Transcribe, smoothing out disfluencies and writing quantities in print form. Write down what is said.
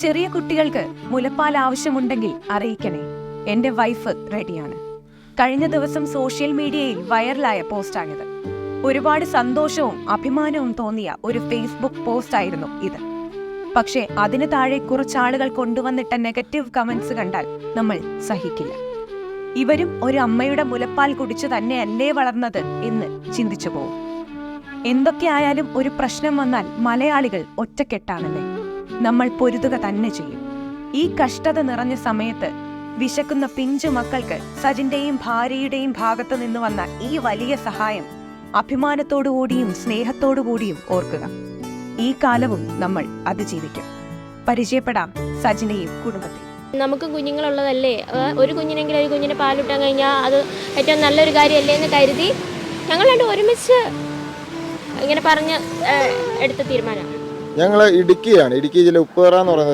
ചെറിയ കുട്ടികൾക്ക് മുലപ്പാൽ ആവശ്യമുണ്ടെങ്കിൽ അറിയിക്കണേ. എന്റെ വൈഫ് റെഡിയാണ്. കഴിഞ്ഞ ദിവസം സോഷ്യൽ മീഡിയയിൽ വൈറലായ പോസ്റ്റാണിത്. ഒരുപാട് സന്തോഷവും അഭിമാനവും തോന്നിയ ഒരു ഫേസ്ബുക്ക് പോസ്റ്റ് ആയിരുന്നു ഇത്. പക്ഷേ അതിന് താഴെ കുറച്ചാളുകൾ കൊണ്ടുവന്നിട്ട നെഗറ്റീവ് കമന്റ്സ് കണ്ടാൽ നമ്മൾ സഹിക്കില്ല. ഇവരും ഒരു അമ്മയുടെ മുലപ്പാൽ കുടിച്ചു തന്നെയല്ലേ വളർന്നത് എന്ന് ചിന്തിച്ചു പോകും. എന്തൊക്കെയായാലും ഒരു പ്രശ്നം വന്നാൽ മലയാളികൾ ഒറ്റക്കെട്ടാണല്ലേ. നമ്മൾ പൊരുതുക തന്നെ ചെയ്യും. ഈ കഷ്ടത നിറഞ്ഞ സമയത്ത് വിശക്കുന്ന പിഞ്ചു മക്കൾക്ക് സജിന്റെയും ഭാര്യയുടെയും ഭാഗത്തു നിന്ന് വന്ന ഈ വലിയ സഹായം അഭിമാനത്തോടുകൂടിയും സ്നേഹത്തോടുകൂടിയും ഓർക്കുക. ഈ കാലവും നമ്മൾ അതിജീവിക്കും. പരിചയപ്പെടാം സജിനെയും കുടുംബത്തെയും. നമുക്ക് കുഞ്ഞുങ്ങളുള്ളതല്ലേ, ഒരു കുഞ്ഞിനെങ്കിലും ഒരു കുഞ്ഞിനെ പാലിട്ടാൻ കഴിഞ്ഞാൽ അത് ഏറ്റവും നല്ലൊരു കാര്യമല്ലേ എന്ന് കരുതി ഞങ്ങൾ രണ്ടും ഒരുമിച്ച് ഇങ്ങനെ പറഞ്ഞ് എടുത്ത തീരുമാനമാണ്. ഞങ്ങൾ ഇടുക്കി ജില്ല ഉപ്പുതറ എന്ന് പറയുന്നത്